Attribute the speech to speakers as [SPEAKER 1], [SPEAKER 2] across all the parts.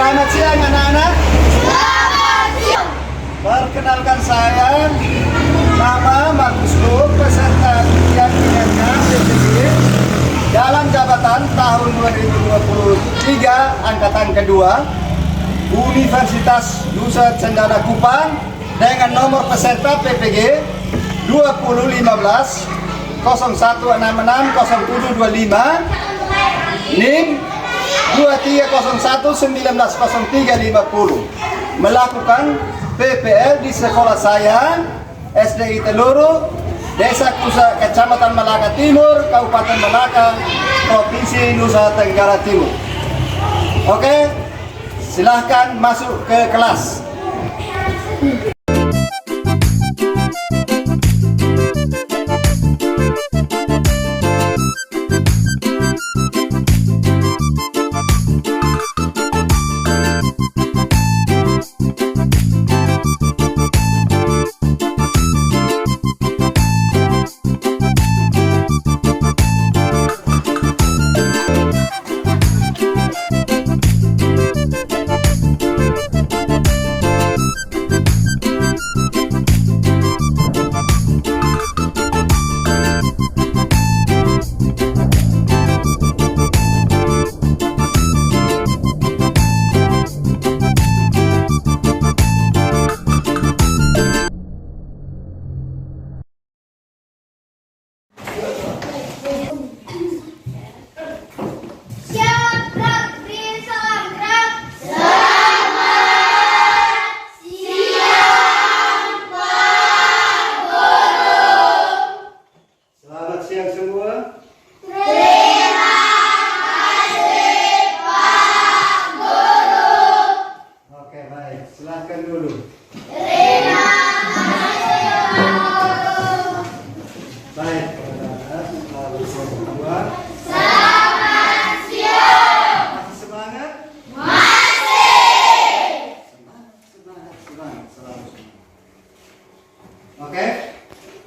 [SPEAKER 1] Selamat siang anak-anak.
[SPEAKER 2] Selamat siang.
[SPEAKER 1] Perkenalkan saya, nama Markus Luk, peserta ujian kinerja PPG dalam jabatan tahun 2023 angkatan kedua Universitas Nusa Cendana Kupang dengan nomor peserta PPG 2015 01660725 NIM 2301190350 melakukan PPL di sekolah saya SDI Teluru, Desa Kusa, Kecamatan Malaka Timur, Kabupaten Malaka, Provinsi Nusa Tenggara Timur. Oke, silahkan masuk ke kelas.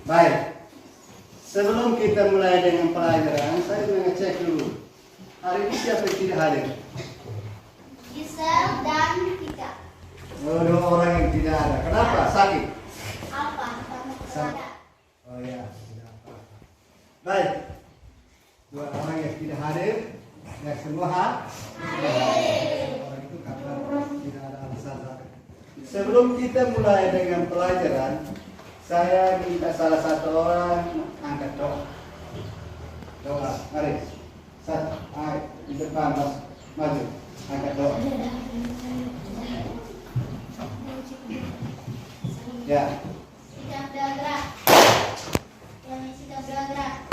[SPEAKER 1] Baik, sebelum kita mulai dengan pelajaran, saya mau ngecek dulu. Hari ini siapa yang tidak hadir?
[SPEAKER 2] Gisel dan Tika.
[SPEAKER 1] Oh, dua orang yang tidak ada. Kenapa? Sakit?
[SPEAKER 2] Apa? Kamu kesana.
[SPEAKER 1] Oh ya, tidak apa. Baik, dua orang yang tidak hadir, yang semua hadir. Orang itu karena tidak ada alasan sakit. Sebelum kita mulai dengan pelajaran, saya minta salah satu orang angkat doa. Doa, mari. Satu, ayo di depan, mas, maju, angkat doa. Ya.
[SPEAKER 2] Sudah bergerak. Yang sudah bergerak.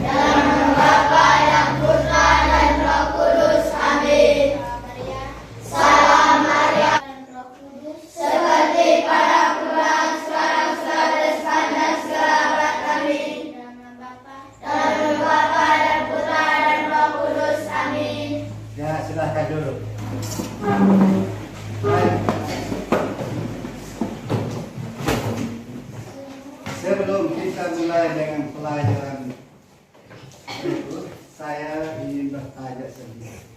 [SPEAKER 2] Dalam nama Bapa dan Putra dan Roh Kudus. Amin. Salam Maria dan Roh Kudus. Seperti pada permulaan, sekarang, selalu, sepanjang segala abad. Amin. Dalam nama Bapa dan Putra dan Roh Kudus. Amin.
[SPEAKER 1] Ya, silahkan dulu. Baik. Sebelum kita mulai dengan pelajaran berikut, saya ingin bertanya sedikit.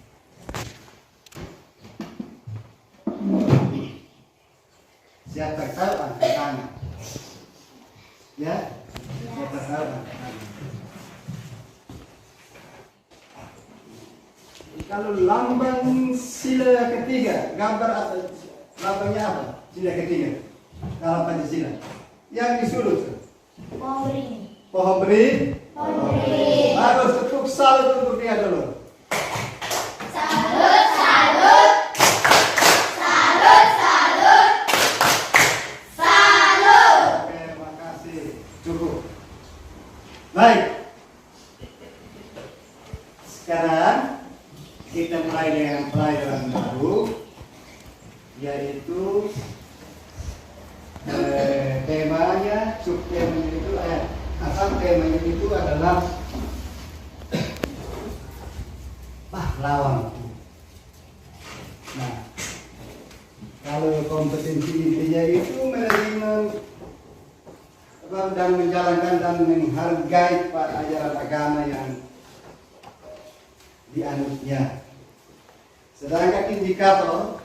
[SPEAKER 1] Siapa tahu angkat tangan? Ya? Siapa tahu angkat tangan? Kalau lambang sila ketiga, gambar apa? Lambangnya apa? Sila ketiga. Dalam Pancasila. Yang disuruh.
[SPEAKER 2] Pohon beringin.
[SPEAKER 1] Pohon beringin.
[SPEAKER 2] Pohon beringin.
[SPEAKER 1] Harus tepuk salut untuk dia dulu.
[SPEAKER 2] Salut, salut. Salut, salut. Salut.
[SPEAKER 1] Oke, terima kasih. Cukup. Baik. Sekarang kita mulai dengan pelajaran baru, yaitu temanya, subtemanya itu asal temanya itu adalah pahlawan. Nah, kalau kompetensi intinya itu menerima dan menjalankan dan menghargai ajaran agama yang dianutnya. Sedangkan indikator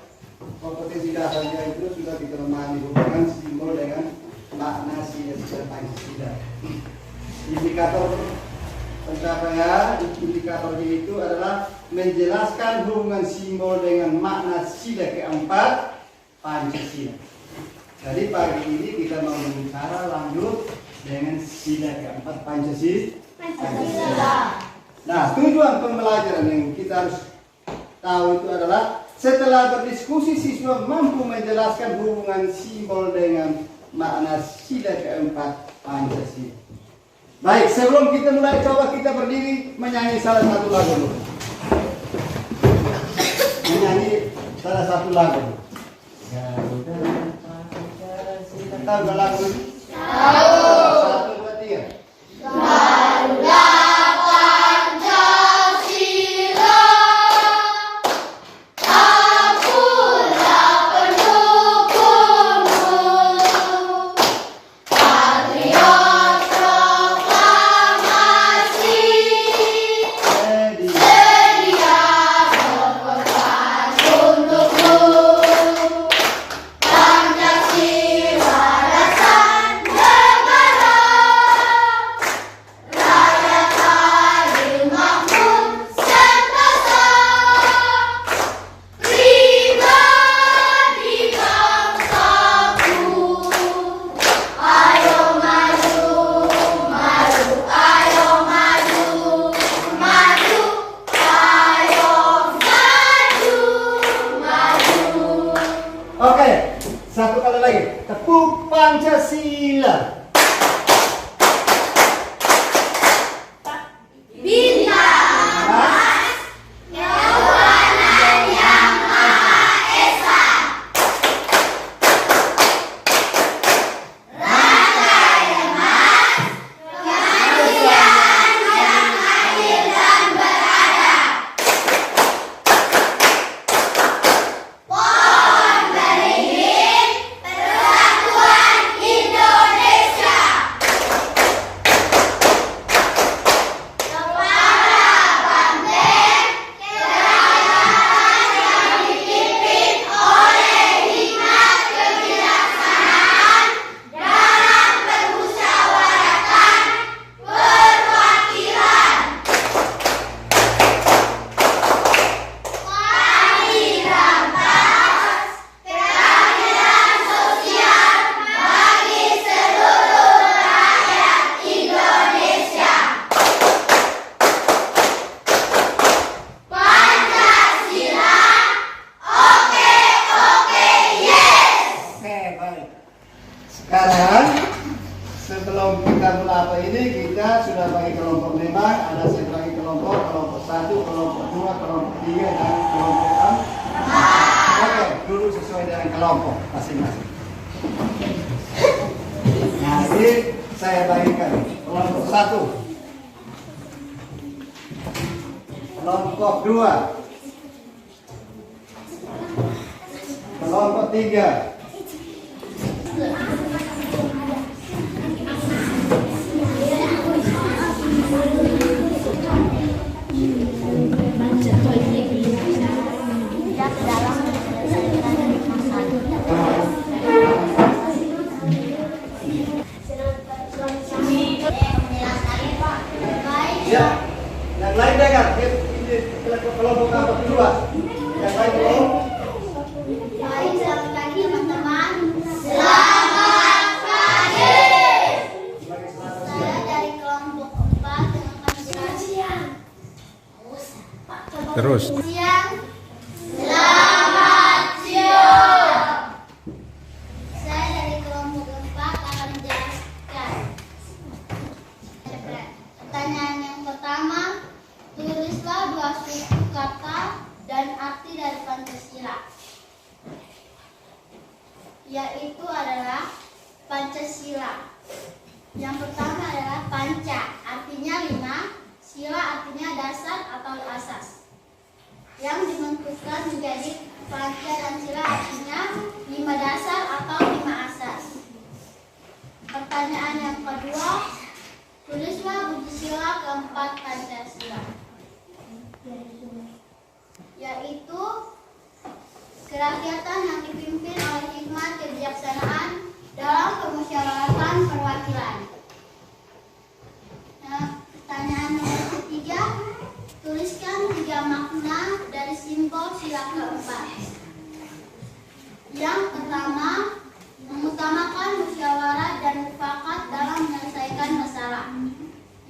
[SPEAKER 1] kompetensi dasarnya itu sudah kita memahami hubungan simbol dengan makna sila-sila Pancasila. Indikator pencapaian indikatornya itu adalah menjelaskan hubungan simbol dengan makna sila keempat Pancasila. Jadi pagi ini kita mau bicara lanjut dengan sila keempat Pancasila. Nah, tujuan pembelajaran yang kita harus tahu itu adalah setelah berdiskusi siswa mampu menjelaskan hubungan simbol dengan makna sila keempat Pancasila. Baik, sebelum kita mulai coba kita berdiri menyanyi salah satu lagu dulu. Menyanyi salah satu lagu. Garuda Pancasila. Tahu gak lagu ini? Tahu. 1, 2, 3. Garuda Pancasila, akulah pendukungmu, patriot proklamasi, sedia berkorban untukmu. Pancasila dasar negara, rakyat adil makmur sentosa, pribadi bangsaku. Ayo maju, maju, ayo maju, maju, ayo maju, maju. Oke, satu kali lagi. Tepuk Pancasila. Bintang Mas, ketuhanan yang Maha Esa. Raja Mas, kemanusiaan yang adil dan beradab. Pohon beringin, persatuan Indonesia. Kepala Banteng, kerajaan yang dipimpin oleh hikmat kebijaksanaan dalam permusyawaratan perwakilan. Parirampas, keadilan sosial bagi seluruh rakyat Indonesia. Pancasila, oke, yes. Oke, baik. Sekarang sebelum kita mulai apa ini, kita sudah bagi kelompok memang ada saya bagi kelompok 1, kelompok 2, kelompok 3 dan kelompok 4. Oke, duduk sesuai dengan kelompok masing-masing. Nah, ini saya bagikan kelompok 1, kelompok 2, kelompok 3, ya, yang lain dengar. Ini kelompok apa kedua? Yang lain belum? Baik, selamat pagi teman-teman. Selamat pagi. Saya dari kelompok 4 dengan Pancasila.
[SPEAKER 3] Terus.
[SPEAKER 2] Siang. Selamat siang. Saya dari kelompok 4 akan menjelaskan. Pertanyaan yang pertama, tulislah 2 suku kata dan arti dari Pancasila. Yaitu adalah Pancasila. Yang pertama adalah panca, artinya 5, sila artinya dasar atau asas. Yang dibentukkan menjadi panca dan sila artinya 5 dasar atau 5 asas. Pertanyaan yang kedua, tulislah bunyi sila keempat Pancasila. yaitu kerakyatan yang dipimpin oleh hikmat kebijaksanaan dalam permusyawaratan perwakilan. Nah, pertanyaan nomor ketiga, tuliskan 3 makna dari simbol sila keempat. Yang pertama, mengutamakan musyawarah dan mufakat dalam menyelesaikan masalah.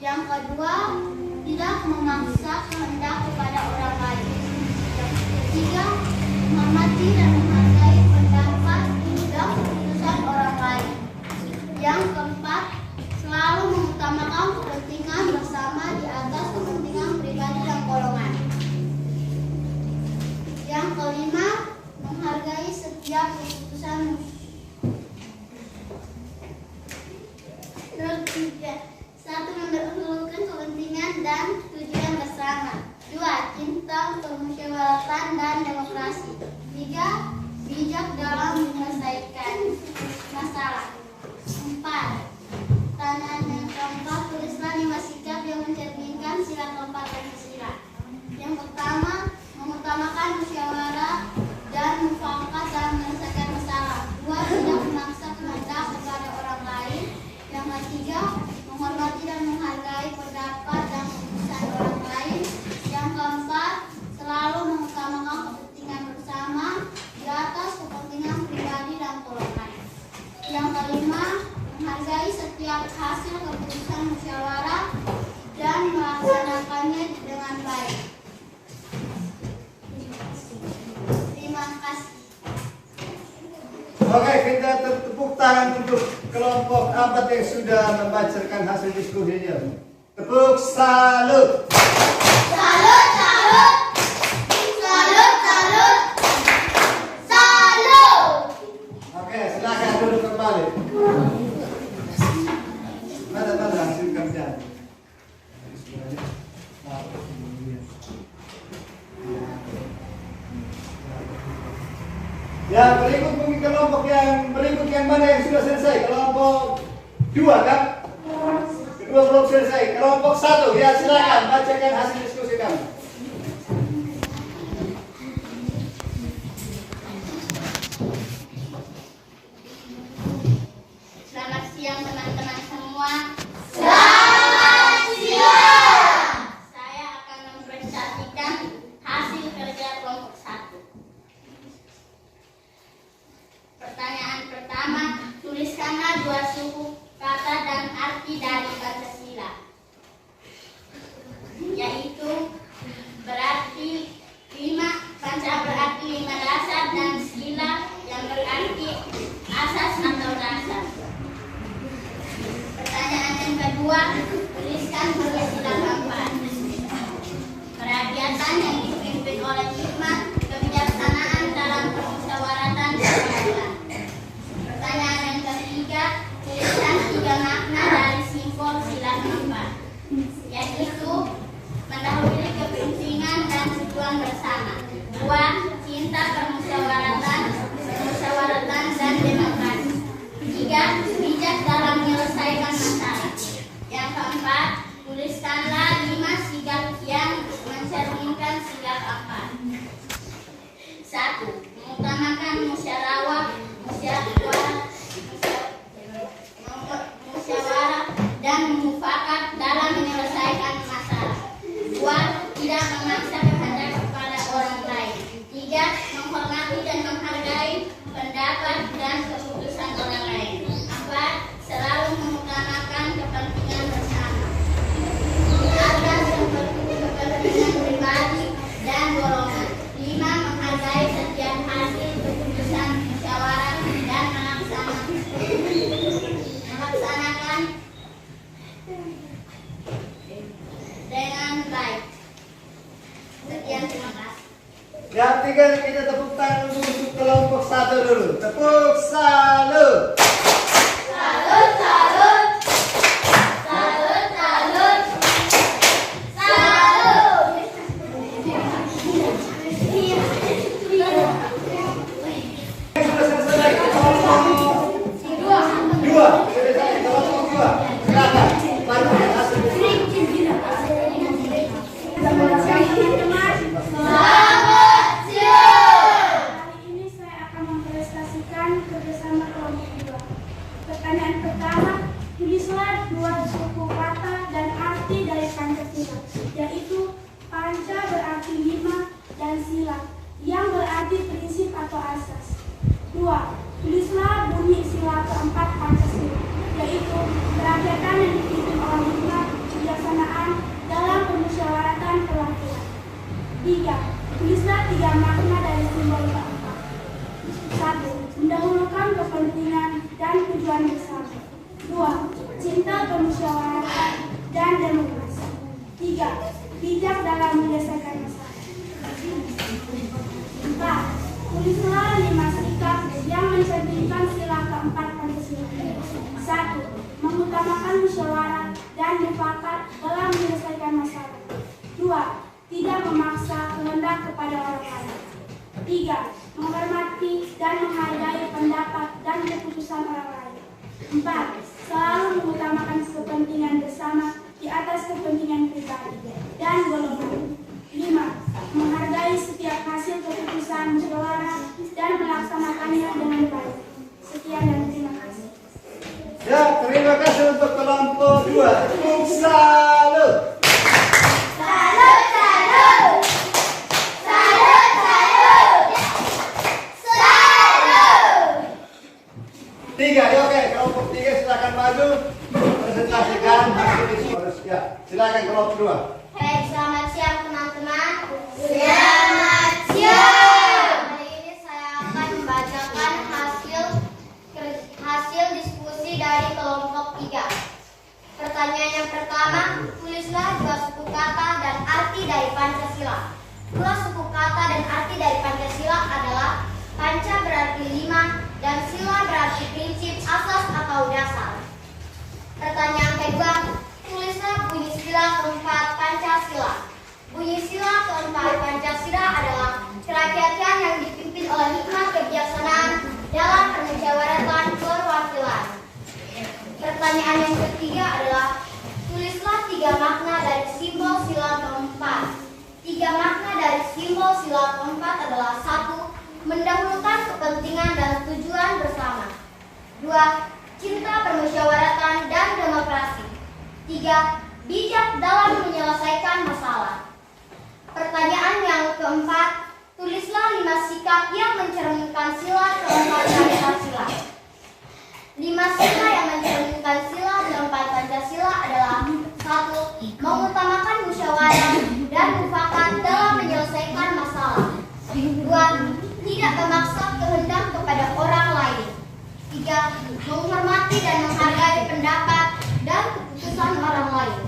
[SPEAKER 2] Yang kedua, tidak memaksa kehendak kepada orang lain. Yang ketiga, menghormati dan menghargai pendapat dan keputusan orang lain. Yang keempat, selalu mengutamakan kepentingan bersama di atas kepentingan pribadi dan golongan. Yang kelima, menghargai setiap keputusan. Satu, mendahulukan kepentingan dan tujuan bersama. 2, cinta untuk musyawaratan dan demokrasi. 3, bijak dalam menyelesaikan masalah. 4, pertanyaan yang keempat, tulislah 5 sikap yang mencerminkan sila keempat Pancasila. Yang pertama, mengutamakan musyawarah dan mufakat dalam menyelesaikan masalah. 2, tidak memaksa kehendak kepada orang lain. Yang ketiga, menghormati dan menghargai pendapat dan keputusan orang lain. Yang keempat, selalu mengutamakan kepentingan bersama di atas kepentingan pribadi dan golongan. Yang kelima, menghargai setiap hasil keputusan musyawarah dan melaksanakannya dengan baik. Terima kasih.
[SPEAKER 1] Oke, kita tepuk tangan untuk kelompok 4 yang sudah membacakan hasil diskusinya. Tepuk salut.
[SPEAKER 2] Salut, salut. Salut, salut. Salut.
[SPEAKER 1] Oke, silakan duduk kembali. Mana hasil kerja? Ya, berikut mungkin kelompok yang berikut yang mana yang sudah selesai? Kelompok 2 kan? Kedua belum selesai. Kelompok 1, ya silakan bacakan hasil diskusi kamu.
[SPEAKER 2] Selamat siang teman-teman semua. Selamat siang. Saya akan mempresentasikan hasil kerja kelompok 1. Pertanyaan pertama, tuliskanlah 2 suku kata dan arti dari Pancasila, yaitu berarti 5, Panca berarti 5 dasar dan sila yang berarti asas atau dasar. Pertanyaan yang kedua, tuliskan Pancasila keempat. Kerakyatan yang dipimpin oleh hikmat kebijaksanaan dalam permusyawaratan perwakilan. Pertanyaan yang ketiga, tuliskan 3 makna dari simbol sila keempat, yaitu mendahului kepentingan dan tujuan bersama. 2, cinta permusyawaratan dan demokrasi. 3, bijak dalam menyelesaikan masalah. Yang keempat, tuliskanlah 5 sikap yang mencerminkan sila keempat. 1, mengutamakan musyawarah dan mufakat dalam menyelesaikan masalah. 2, tidak memaksa kehendak kepada orang lain. 3, menghormati dan menghargai pendapat dan keputusan orang lain. 4, selalu mengutamakan kepentingan bersama atas kepentingan pribadi dan golongan. 5, menghargai setiap hasil keputusan musyawarah dan melaksanakan dengan baik. Sekian, terima kasih.
[SPEAKER 1] Yang tiga kita tepuk tangan untuk kelompok 1 dulu. Tepuk salut.
[SPEAKER 2] Salut, salut. Salut, salut. Salut.
[SPEAKER 1] Sudah selesai kelompok 2. Selesai kelompok 2. Silakan bacakan hasil diskusi.
[SPEAKER 2] Selamat
[SPEAKER 3] dua suku kata dan arti dari Pancasila, yaitu panca berarti 5 dan sila yang berarti prinsip atau asas. 2. Tulislah bunyi sila keempat Pancasila, yaitu kerakyatan yang dipimpin oleh hikmat kebijaksanaan dalam permusyawaratan perwakilan. 3. Tulislah 3 makna dari simbol keempat. 1. Mendahulukan kepentingan dan tujuan bersama. 2. Cinta permusyawaratan dan demokrasi. 3. Bijak dalam menyelesaikan masalah. 4. Tulislah 5 sikap yang mencerminkan sila keempat Pancasila. 1. Mengutamakan musyawarah dan mufakat dalam menyelesaikan masalah. 2. Tidak memaksa kehendak kepada orang lain. 3. Menghormati dan menghargai pendapat dan keputusan orang lain. 4. Selalu mengutamakan kepentingan bersama di atas kepentingan pribadi dan golongan. 5. Menghargai setiap hasil keputusan musyawarah dan melaksanakannya dengan baik. Sekian dan terima kasih.
[SPEAKER 1] Ya, terima kasih untuk kelompok 2. Tepuk salut.
[SPEAKER 2] Salut, salut. Salut, salut. Salut.
[SPEAKER 1] 3, ya oke. Kelompok 3 silakan maju. Presentasikan hasil diskusi. Ya, silakan kelompok 2.
[SPEAKER 2] Baik, selamat siang teman-teman. Selamat siang. Hari ini saya akan membacakan hasil diskusi dari kelompok 3. Pertanyaan yang pertama, tulislah 2 suku kata dan arti dari Pancasila. 2 suku kata dan arti dari Pancasila adalah panca berarti 5 dan sila berarti prinsip, asas atau dasar. Pertanyaan kedua, tulislah bunyi sila keempat Pancasila. Bunyi sila keempat Pancasila adalah kerakyatan yang dipimpin oleh hikmat kebijaksanaan dalam permusyawaratan perwakilan. Pertanyaan yang ketiga adalah tulislah 3 makna dari simbol sila keempat. 3 makna dari simbol sila keempat adalah 1. Mendahulukan kepentingan dan tujuan bersama. 2. Cinta permusyawaratan dan demokrasi. 3. Bijak dalam menyelesaikan masalah. Pertanyaan yang keempat, tulislah 5 sikap yang mencerminkan sila keempat Pancasila. 5 sila yang mencerminkan sila keempat Pancasila adalah 1. Mengutamakan musyawarah dan mufakat dalam menyelesaikan masalah. 2. Tidak memaksa kehendak kepada orang lain. 3. Menghormati dan menghargai pendapat dan keputusan orang lain.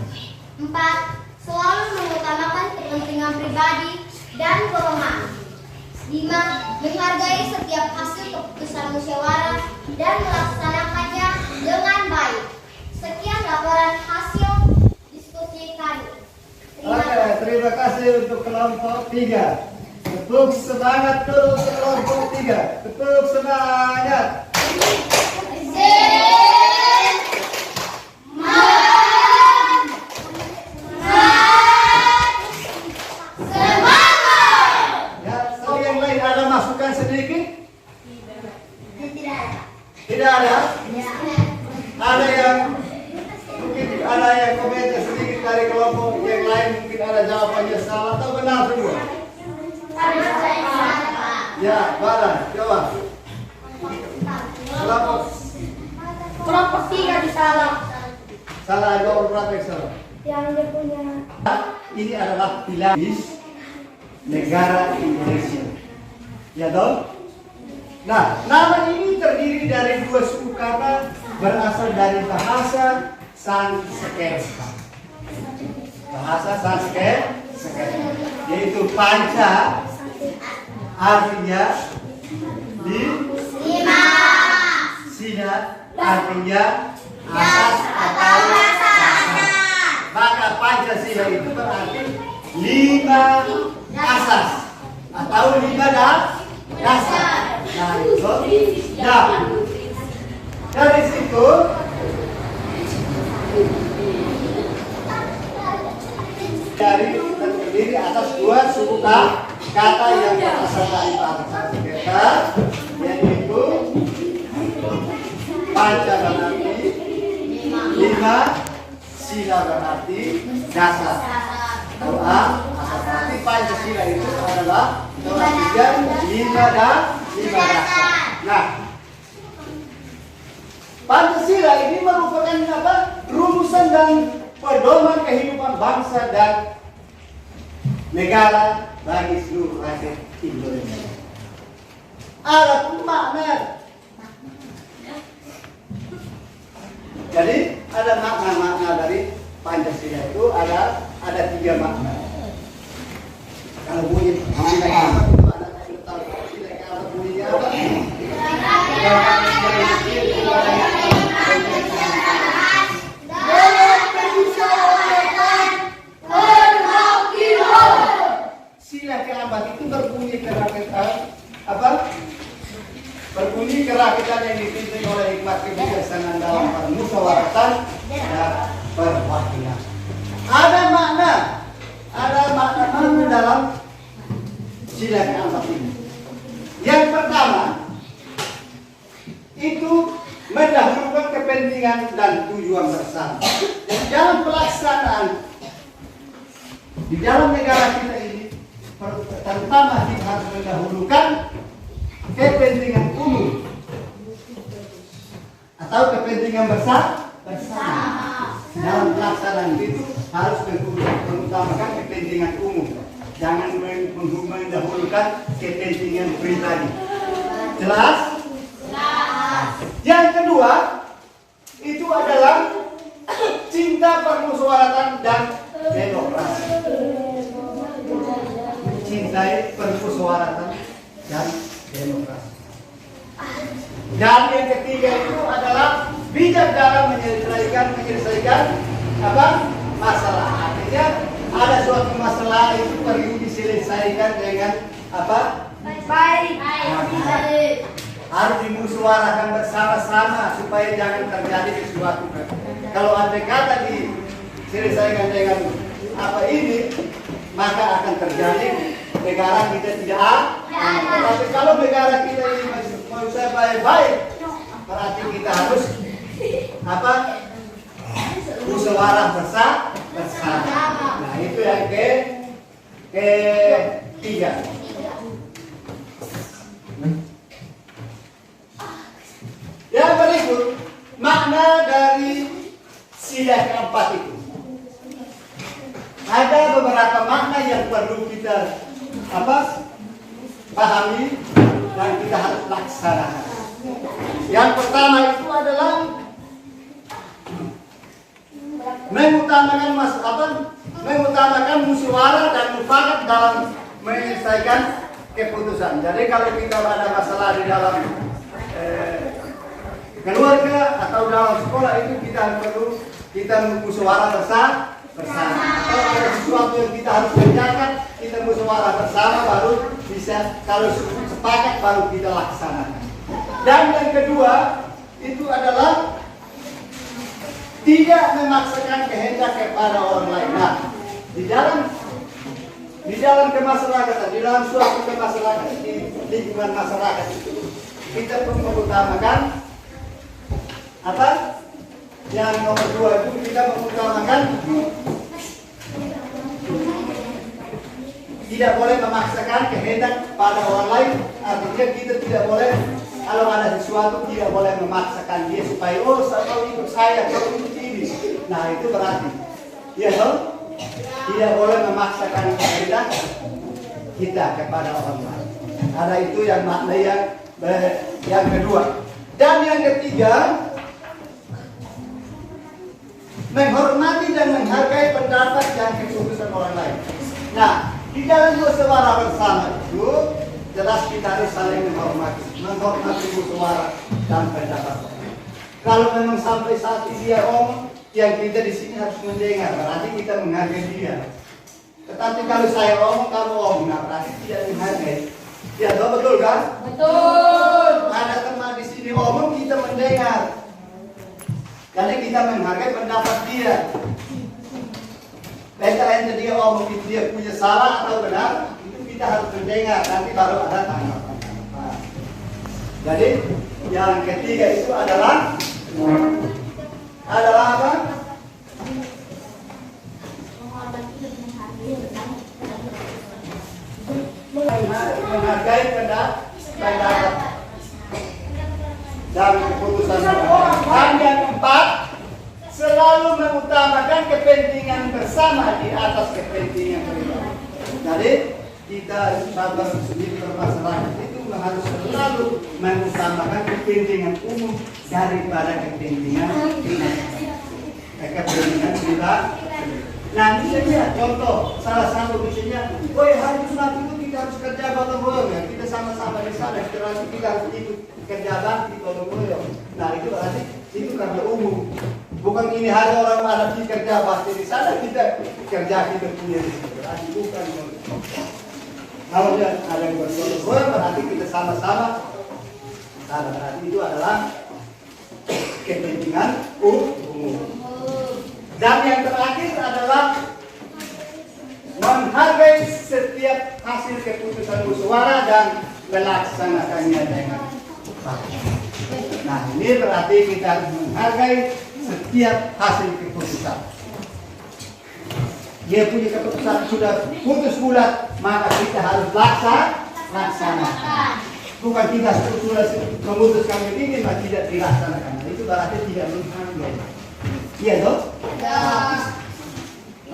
[SPEAKER 2] 4. Selalu mengutamakan kepentingan pribadi dan golongan. 5. Menghargai setiap hasil keputusan musyawarah dan melaksanakannya dengan baik. Sekian laporan hasil diskusi kami.
[SPEAKER 1] Oke, terima kasih untuk kelompok 3. Tepuk semangat dulu untuk kelompok 3. Tepuk semangat. Ya, so yang lain ada masukan sedikit? Tidak ada? Ada yang mungkin ada yang komentar sedikit dari kelompok yang lain, mungkin ada jawabannya salah atau benar semua? Ya, Baran, jawab.
[SPEAKER 3] Kelompok 3 disalah.
[SPEAKER 1] Salah ada orang berapa yang salah?
[SPEAKER 3] Yang dia punya.
[SPEAKER 1] Ini adalah pilaris negara Indonesia. Ya dong? Nah, nama ini terdiri dari 2 suku kata berasal dari bahasa Sanskerta. Bahasa Sanskerta, yaitu panca artinya 5, sila artinya asas atau dasar. Maka Pancasila itu berarti 5 asas atau 5 dasar. Nah, itu. Nah, dari situ terdiri atas 2 suku kata yang berasal dari bahasa Sanskerta, yaitu panca berarti 5 sila berarti dasar. Doa, berarti Pancasila itu adalah doa tiga, lima dasar. Nah, Pancasila ini merupakan apa? Rumusan dan pedoman kehidupan bangsa dan negara bagi seluruh rakyat Indonesia. Ada makna. Jadi ada makna-makna dari Pancasila itu ada 3 makna. Kalau bunyi makna itu ada tahu Pancasila bunyinya apa? Sila keempat itu berbunyi kerakyatan apa? Berbunyi kerakyatan yang dipimpin oleh hikmat kebijaksanaan dalam permusyawaratan dan perwakilan. Ada makna dalam sila keempat ini. Yang pertama itu mendahulukan kepentingan dan tujuan bersama. Dan dalam pelaksanaan di dalam negara kita ini, terutama kita harus mendahulukan kepentingan umum atau kepentingan bersama. Dalam pelaksanaan itu harus mengutamakan kepentingan umum, jangan mendahulukan kepentingan pribadi. Jelas? Yang kedua itu adalah cinta permusyawaratan dan demokrasi. Cintai permusyawaratan dan demokrasi. Dan yang ketiga itu adalah bijak dalam menyelesaikan apa? Masalah. Artinya ada suatu masalah itu perlu diselesaikan dengan apa?
[SPEAKER 2] Baik.
[SPEAKER 1] Harus dimusyawarahkan bersama-sama supaya jangan terjadi sesuatu. Kalau ada kata diselesaikan dengan apa ini, maka akan terjadi negara kita tidak aman. Tapi kalau negara kita ini mau saya baik-baik, berarti kita harus apa? Musyawarah bersama. Nah itu yang ketiga. Yang berikut makna dari sila keempat itu. Ada beberapa makna yang perlu kita pahami dan kita harus laksanakan. Yang pertama itu adalah mengutamakan musyawarah dan mufakat dalam menyelesaikan keputusan. Jadi kalau kita ada masalah di dalam keluarga atau dalam sekolah itu kita musyawarah bersama. Kalau ada sesuatu yang kita harus kerjakan, kita musyawarah bersama baru bisa. Kalau sepakat baru kita laksanakan. Dan yang kedua itu adalah tidak memaksakan kehendak kepada orang lain. Nah, di dalam kemasyarakatan, di dalam suatu kemasyarakatan, di lingkungan masyarakat itu kita pun mengutamakan apa? Yang nomor 2 itu kita mengutamakan tidak boleh memaksakan kehendak pada orang lain. Artinya kita tidak boleh, kalau ada sesuatu tidak boleh memaksakan dia supaya kau ikut saya, kau ikut ini. Nah itu berarti ya tidak boleh memaksakan kehendak kita kepada orang lain. Ada itu yang makna yang kedua. Dan yang ketiga, menghormati dan menghargai pendapat dan keputusan orang lain. Nah, di dalam musyawarah bersama itu jelas kita harus saling menghormati musyawarah dan pendapat. Kalau memang sampai saat ini dia omong, yang kita di sini harus mendengar, berarti kita menghargai dia. Tetapi kalau saya omong, kamu omong, nah berarti tidak menghargai. Ya, betul kan?
[SPEAKER 2] Betul.
[SPEAKER 1] Ada teman di sini omong, kita mendengar. Jadi kita menghargai pendapat dia. Ente dia omong itu dia punya salah atau benar, itu kita harus mendengar. Nanti baru ada tanggapan. Jadi yang ketiga itu adalah apa? menghargai pendapat dan keputusan orang. Dan yang keempat, selalu mengutamakan kepentingan bersama di atas kepentingan pribadi. Jadi kita sabar sendiri bermasyarakat itu harus selalu mengutamakan kepentingan umum daripada kepentingan pribadi. Nah, misalnya contoh salah satu misalnya, hari Jumat itu kita harus kerja gotong royong ya, kita sama-sama di sana, kita harus ikut kerja bakti gotong royong. Nah, itu berarti itu karena umum. Bukan ini hari orang mana di kerja bakti di sana, kita kerja kita punya di situ. Berarti bukan. Kalau ada yang bergotong royong, berarti kita sama-sama. Nah, berarti itu adalah kepentingan umum. Dan yang terakhir adalah menghargai setiap hasil keputusan musyawarah dan melaksanakannya dengan baik. Nah, ini berarti kita harus menghargai setiap hasil keputusan. Dia punya keputusan sudah putus bulat, maka kita harus laksanakan. Bukan kita sudah memutuskan begini, maka tidak dilaksanakan. Itu berarti tidak menghargai. Iya toh?
[SPEAKER 2] Ya.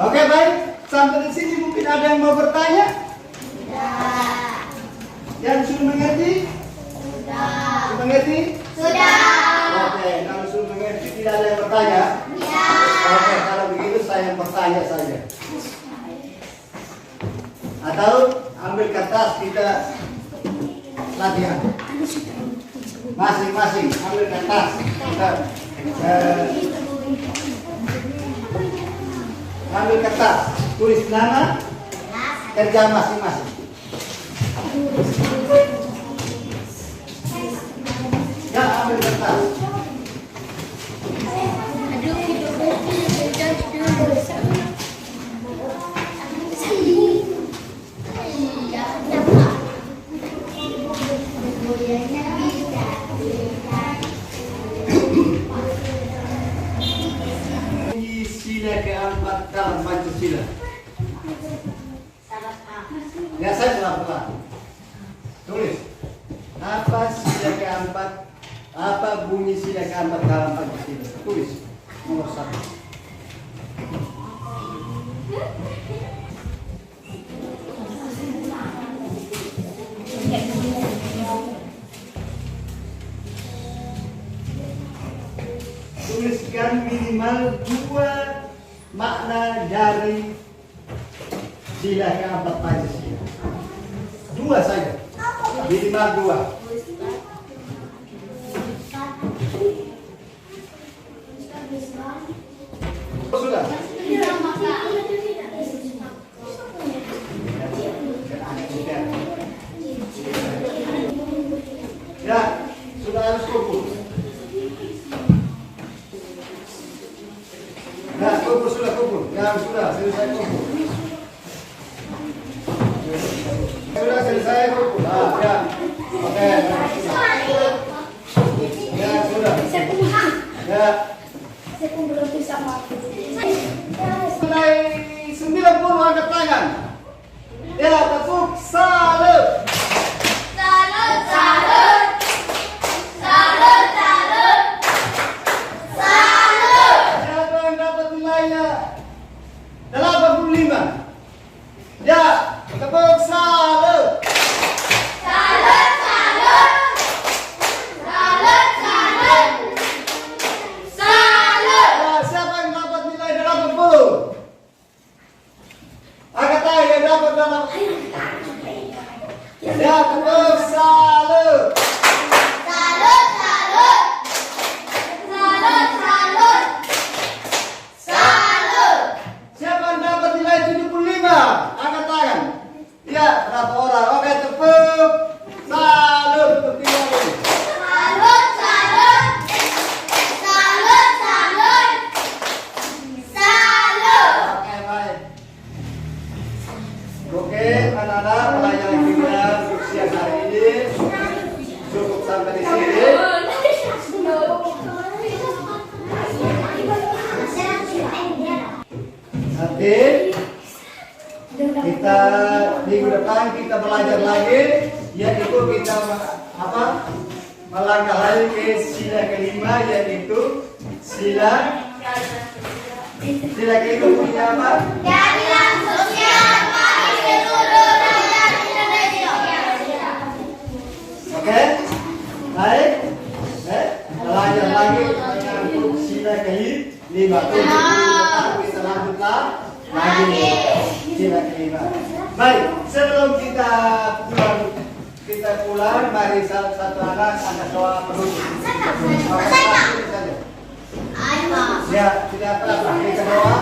[SPEAKER 1] Oke, baik. Sampai di sini mungkin ada yang mau bertanya?
[SPEAKER 2] Ya.
[SPEAKER 1] Yang sudah mengerti?
[SPEAKER 2] Sudah.
[SPEAKER 1] Sudah mengerti?
[SPEAKER 2] Sudah.
[SPEAKER 1] Oke, kalau sudah mengerti tidak ada yang bertanya?
[SPEAKER 2] Ya.
[SPEAKER 1] Oke, kalau begitu saya yang bertanya saja. Atau ambil kertas kita latihan. Masing-masing ambil kertas. Kita, ambil kertas, tulis nama, kerja masing-masing. Ya, ambil kertas. Sila keempat dalam Pancasila. Ya, saya pelan-pelan. Tulis. Apa sila keempat? Apa bunyi sila keempat dalam Pancasila? Tulis. Nomor 1. Tuliskan minimal 2 makna dari sila keempat Pancasila. 2 saja. Minimal 2. Sudah. Ya, sudah harus kumpul. Nah, kumpul sudah kumpul. Ya, sudah selesai kumpul. Sudah selesai kumpul. Ah, ya. Oke. Ya, sudah. Ya.
[SPEAKER 3] Saya pun belum bisa makan.
[SPEAKER 1] Mulai 90 angkat tangan. Ya, tepuk salut.
[SPEAKER 2] Salut, salut. Salut, salut. Salut.
[SPEAKER 1] Siapa yang dapat nilainya 85? Ya, tepuk salut.
[SPEAKER 2] Salut, salut. Salut, salut. Salut.
[SPEAKER 1] Ya, siapa yang dapat nilai 80? Angkat tangan yang dapat 80. Ya, tepuk salut.
[SPEAKER 2] Salut, salut. Salut, salut. Salut.
[SPEAKER 1] Siapa yang dapat nilai 75? Angkat tangan. Ya, berapa orang? Oke, tepuk salut untuk tiga ini.
[SPEAKER 2] Salut, salut. Salut, salut. Salut.
[SPEAKER 1] Oke, baik. Oke, anak-anak, pelajaran kita untuk siang hari ini cukup sampai di sini. Nanti Kita minggu depan kita belajar lagi, yaitu kita melangkah lagi ke sila kelima, yaitu sila kelima punya apa?
[SPEAKER 2] Keadilan sosial bagi seluruh rakyat Indonesia.
[SPEAKER 1] Oke, baik. Belajar lagi untuk sila kelima. Kita lanjutlah lagi sila kelima. Baik, sebelum kita pulang, mari satu anak ada doa penutup. Ya, tidak apa-apa. Kita doa.